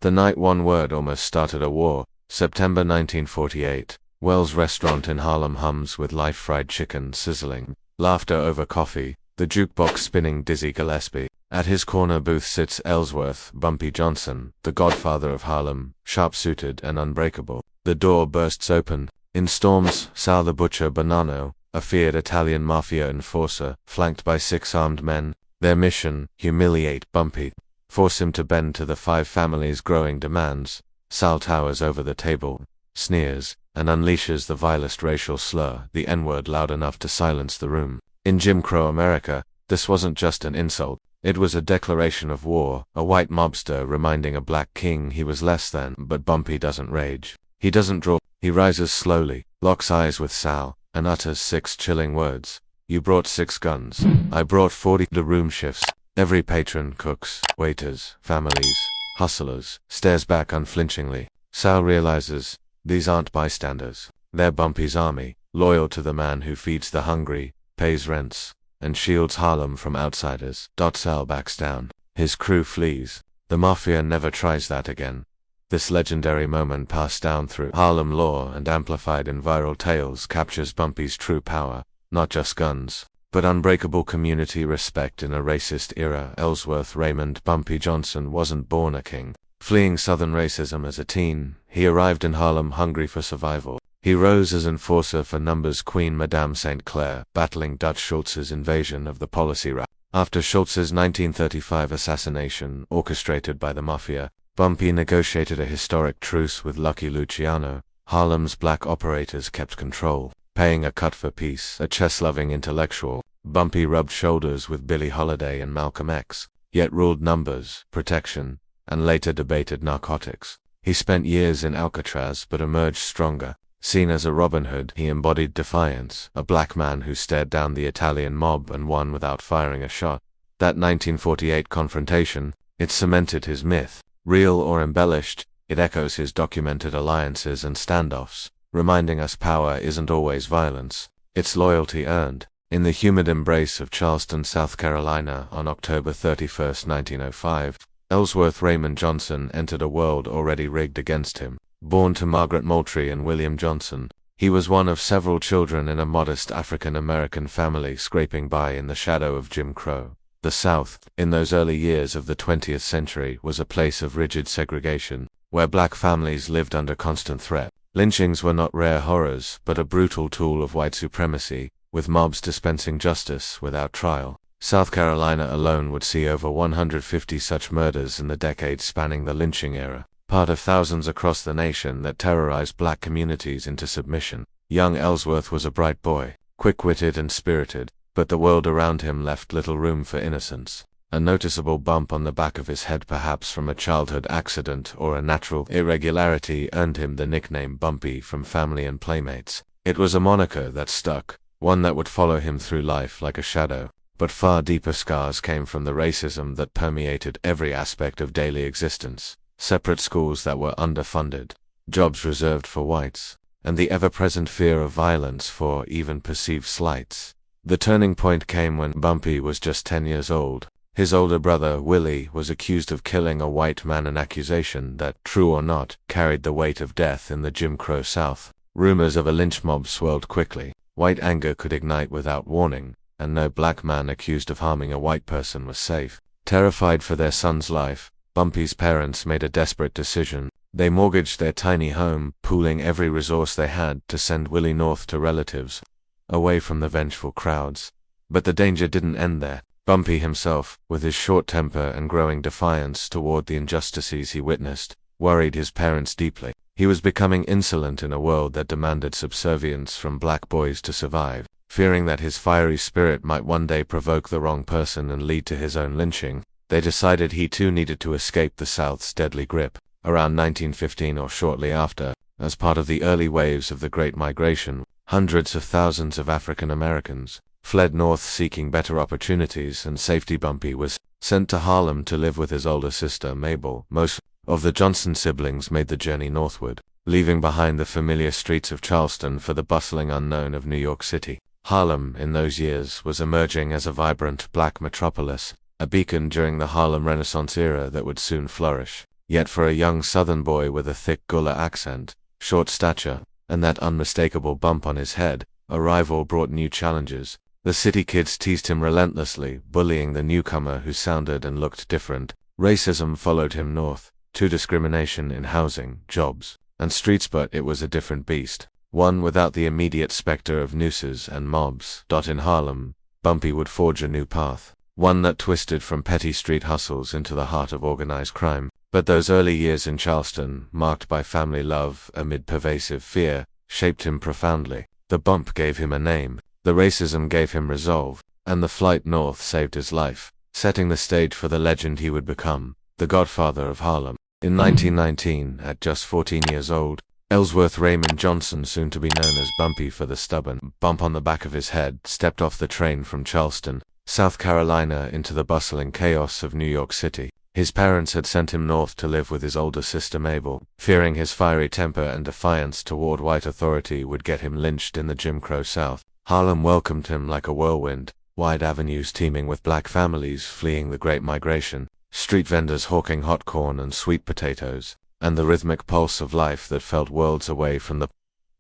The night one word almost started a war. September 1948. Wells Restaurant in Harlem hums with live fried chicken sizzling. Laughter over coffee. The jukebox spinning Dizzy Gillespie. At his corner booth sits Ellsworth, Bumpy Johnson, the Godfather of Harlem, sharp-suited and unbreakable. The door bursts open. In storms Sal the Butcher Bonanno, a feared Italian Mafia enforcer, flanked by 6 armed men. Their mission, humiliate Bumpy. Force him to bend to the 5 families' growing demands. Sal towers over the table, sneers, and unleashes the vilest racial slur, the N-word, loud enough to silence the room. In Jim Crow America, this wasn't just an insult. It was a declaration of war, a white mobster reminding a black king he was less than. But Bumpy doesn't rage. He doesn't draw. He rises slowly, locks eyes with Sal, and utters 6 chilling words. You brought 6 guns. I brought 40. The room shifts. Every patron, cooks, waiters, families, hustlers, stares back unflinchingly. Sal realizes, these aren't bystanders. They're Bumpy's army, loyal to the man who feeds the hungry, pays rents, and shields Harlem from outsiders. Sal backs down. His crew flees. The Mafia never tries that again. This legendary moment, passed down through Harlem lore and amplified in viral tales, captures Bumpy's true power. Not just guns, but unbreakable community respect in a racist era. Ellsworth Raymond Bumpy Johnson wasn't born a king. Fleeing Southern racism as a teen, he arrived in Harlem hungry for survival. He rose as enforcer for Numbers Queen Madame St. Clair, battling Dutch Schultz's invasion of the policy route. After Schultz's 1935 assassination, orchestrated by the Mafia, Bumpy negotiated a historic truce with Lucky Luciano. Harlem's black operators kept control, paying a cut for peace. A chess-loving intellectual, Bumpy rubbed shoulders with Billie Holiday and Malcolm X, yet ruled numbers, protection, and later debated narcotics. He spent years in Alcatraz but emerged stronger. Seen as a Robin Hood, he embodied defiance, a black man who stared down the Italian mob and won without firing a shot. That 1948 confrontation, it cemented his myth. Real or embellished, it echoes his documented alliances and standoffs, reminding us power isn't always violence, it's loyalty earned. In the humid embrace of Charleston, South Carolina, on October 31, 1905, Ellsworth Raymond Johnson entered a world already rigged against him. Born to Margaret Moultrie and William Johnson, he was one of several children in a modest African-American family scraping by in the shadow of Jim Crow. The South, in those early years of the 20th century, was a place of rigid segregation, where black families lived under constant threat. Lynchings were not rare horrors, but a brutal tool of white supremacy, with mobs dispensing justice without trial. South Carolina alone would see over 150 such murders in the decades spanning the lynching era, part of thousands across the nation that terrorized black communities into submission. Young Ellsworth was a bright boy, quick-witted and spirited, but the world around him left little room for innocence. A noticeable bump on the back of his head, perhaps from a childhood accident or a natural irregularity, earned him the nickname Bumpy from family and playmates. It was a moniker that stuck, one that would follow him through life like a shadow. But far deeper scars came from the racism that permeated every aspect of daily existence. Separate schools that were underfunded, jobs reserved for whites, and the ever-present fear of violence for even perceived slights. The turning point came when Bumpy was just 10 years old. His older brother, Willie, was accused of killing a white man, an accusation that, true or not, carried the weight of death in the Jim Crow South. Rumors of a lynch mob swirled quickly. White anger could ignite without warning, and no black man accused of harming a white person was safe. Terrified for their son's life, Bumpy's parents made a desperate decision. They mortgaged their tiny home, pooling every resource they had to send Willie north to relatives, away from the vengeful crowds. But the danger didn't end there. Bumpy himself, with his short temper and growing defiance toward the injustices he witnessed, worried his parents deeply. He was becoming insolent in a world that demanded subservience from black boys to survive. Fearing that his fiery spirit might one day provoke the wrong person and lead to his own lynching, they decided he too needed to escape the South's deadly grip. Around 1915 or shortly after, as part of the early waves of the Great Migration, hundreds of thousands of African Americans fled north seeking better opportunities and safety. Bumpy was sent to Harlem to live with his older sister Mabel. Most of the Johnson siblings made the journey northward, leaving behind the familiar streets of Charleston for the bustling unknown of New York City. Harlem, in those years, was emerging as a vibrant black metropolis, a beacon during the Harlem Renaissance era that would soon flourish. Yet for a young southern boy with a thick Gullah accent, short stature, and that unmistakable bump on his head, arrival brought new challenges. The city kids teased him relentlessly, bullying the newcomer who sounded and looked different. Racism followed him north, to discrimination in housing, jobs, and streets, but it was a different beast. One without the immediate specter of nooses and mobs. In Harlem, Bumpy would forge a new path, one that twisted from petty street hustles into the heart of organized crime. But those early years in Charleston, marked by family love amid pervasive fear, shaped him profoundly. The bump gave him a name, the racism gave him resolve, and the flight north saved his life, setting the stage for the legend he would become, the Godfather of Harlem. In 1919, at just 14 years old, Ellsworth Raymond Johnson, soon to be known as Bumpy for the stubborn bump on the back of his head, stepped off the train from Charleston, South Carolina, into the bustling chaos of New York City. His parents had sent him north to live with his older sister Mabel, fearing his fiery temper and defiance toward white authority would get him lynched in the Jim Crow South. Harlem welcomed him like a whirlwind, wide avenues teeming with black families fleeing the Great Migration, street vendors hawking hot corn and sweet potatoes, and the rhythmic pulse of life that felt worlds away from the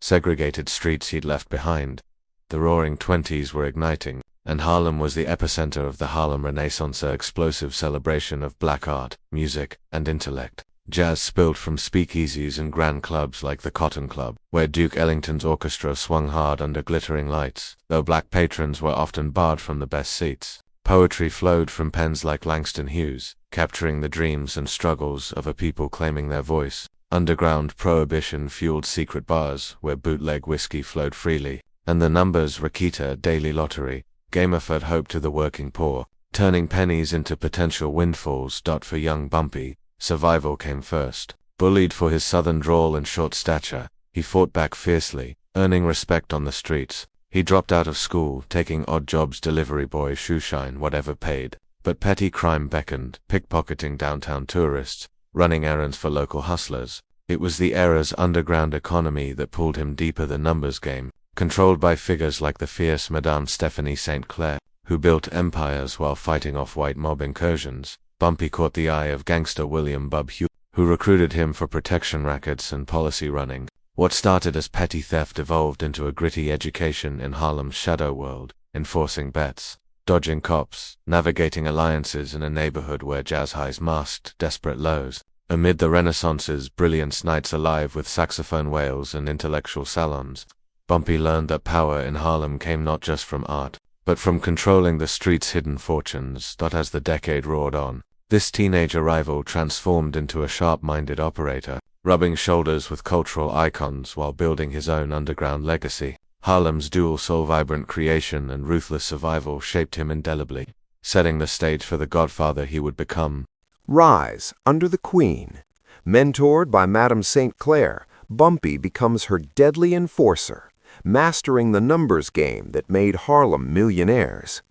segregated streets he'd left behind. The roaring 20s were igniting, and Harlem was the epicenter of the Harlem Renaissance, an explosive celebration of black art, music, and intellect. Jazz spilled from speakeasies and grand clubs like the Cotton Club, where Duke Ellington's orchestra swung hard under glittering lights, though black patrons were often barred from the best seats. Poetry flowed from pens like Langston Hughes, capturing the dreams and struggles of a people claiming their voice. Underground prohibition fueled secret bars where bootleg whiskey flowed freely, and the numbers Rakita daily lottery gamified hope to the working poor, turning pennies into potential windfalls. For young Bumpy, survival came first. Bullied for his southern drawl and short stature, he fought back fiercely, earning respect on the streets. He dropped out of school, taking odd jobs, delivery boy, shoeshine, whatever paid. But petty crime beckoned, pickpocketing downtown tourists, running errands for local hustlers. It was the era's underground economy that pulled him deeper. The numbers game, controlled by figures like the fierce Madame Stephanie St. Clair, who built empires while fighting off white mob incursions. Bumpy caught the eye of gangster William "Bub" Hughes, who recruited him for protection rackets and policy running. What started as petty theft evolved into a gritty education in Harlem's shadow world, enforcing bets, dodging cops, navigating alliances in a neighborhood where jazz highs masked desperate lows. Amid the Renaissance's brilliance, nights alive with saxophone wails and intellectual salons, Bumpy learned that power in Harlem came not just from art, but from controlling the street's hidden fortunes. As the decade roared on, this teenage arrival transformed into a sharp-minded operator, rubbing shoulders with cultural icons while building his own underground legacy. Harlem's dual-soul, vibrant creation and ruthless survival shaped him indelibly, setting the stage for the godfather he would become. Rise under the Queen. Mentored by Madame St. Clair, Bumpy becomes her deadly enforcer, mastering the numbers game that made Harlem millionaires.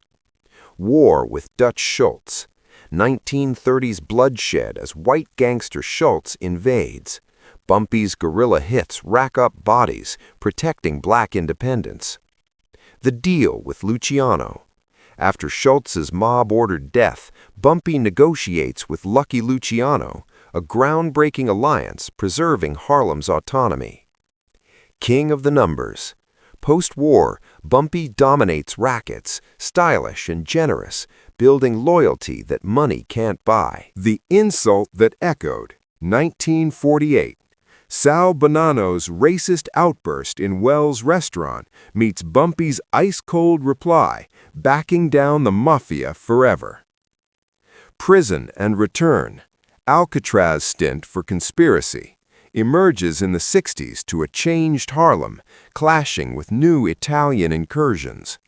War with Dutch Schultz. 1930s bloodshed as white gangster Schultz invades. Bumpy's guerrilla hits rack up bodies, protecting black independence. The deal with Luciano. After Schultz's mob-ordered death, Bumpy negotiates with Lucky Luciano, a groundbreaking alliance preserving Harlem's autonomy. King of the numbers. Post-war, Bumpy dominates rackets, stylish and generous, building loyalty that money can't buy. The insult that echoed. 1948. Sal Bonanno's racist outburst in Wells' restaurant meets Bumpy's ice-cold reply, backing down the Mafia forever. Prison and return. Alcatraz stint for conspiracy. Emerges in the 60s to a changed Harlem, clashing with new Italian incursions.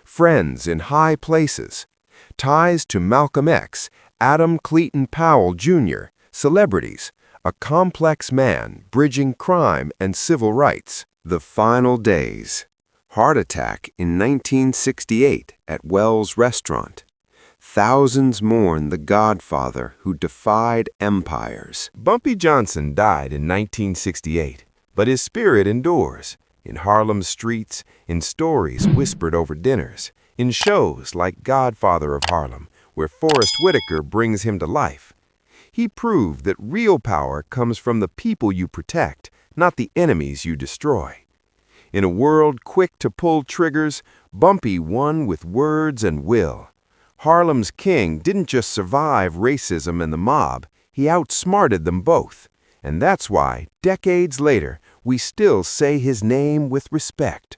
Friends in high places. Ties to Malcolm X, Adam Clayton Powell Jr., celebrities, a complex man bridging crime and civil rights. The final days. Heart attack in 1968 at Wells' restaurant. Thousands mourn the godfather who defied empires. Bumpy Johnson died in 1968, but his spirit endures. In Harlem streets, in stories whispered over dinners, in shows like Godfather of Harlem, where Forrest Whitaker brings him to life. He proved that real power comes from the people you protect, not the enemies you destroy. In a world quick to pull triggers, Bumpy won with words and will. Harlem's king didn't just survive racism and the mob, he outsmarted them both. And that's why, decades later, we still say his name with respect.